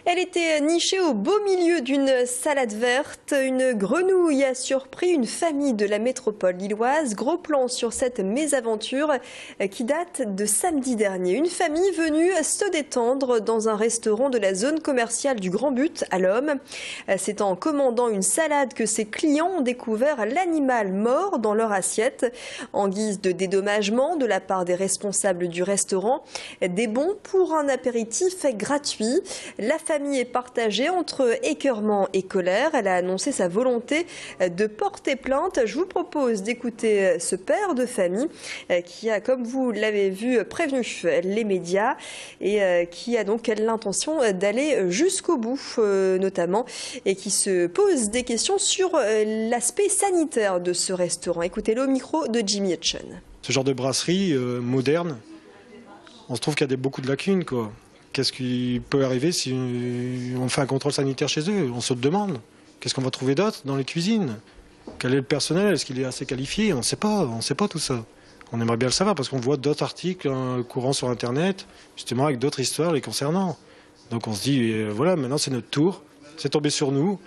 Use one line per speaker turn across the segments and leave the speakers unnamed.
Elle était nichée au beau milieu d'une salade verte. Une grenouille a surpris une famille de la métropole lilloise. Gros plan sur cette mésaventure qui date de samedi dernier. Une famille venue se détendre dans un restaurant de la zone commerciale du Grand But à l'Homme. C'est en commandant une salade que ses clients ont découvert l'animal mort dans leur assiette. En guise de dédommagement de la part des responsables du restaurant, des bons pour un apéritif gratuit. La famille est partagée entre écœurement et colère. Elle a annoncé sa volonté de porter plainte. Je vous propose d'écouter ce père de famille qui a, comme vous l'avez vu, prévenu les médias et qui a donc l'intention d'aller jusqu'au bout notamment et qui se pose des questions sur l'aspect sanitaire de ce restaurant. Écoutez-le au micro de Jimmy Etchen.
Ce genre de brasserie moderne, on se trouve qu'il y a beaucoup de lacunes, quoi. Qu'est-ce qui peut arriver si on fait un contrôle sanitaire chez eux? On se demande. Qu'est-ce qu'on va trouver d'autre dans les cuisines? Quel est le personnel? Est-ce qu'il est assez qualifié? On ne sait pas tout ça. On aimerait bien le savoir parce qu'on voit d'autres articles courants sur Internet, justement avec d'autres histoires les concernant. Donc on se dit, voilà, maintenant c'est notre tour, c'est tombé sur nous.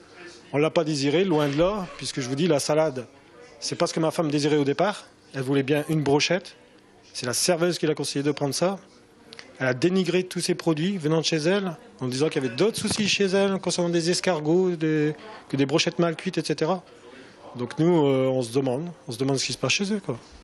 On ne l'a pas désiré, loin de là, puisque je vous dis, la salade, c'est pas ce que ma femme désirait au départ. Elle voulait bien une brochette. C'est la serveuse qui l'a conseillé de prendre ça. Elle a dénigré tous ses produits venant de chez elle, en disant qu'il y avait d'autres soucis chez elle concernant des escargots, que des brochettes mal cuites, etc. Donc nous, on se demande ce qui se passe chez eux, quoi.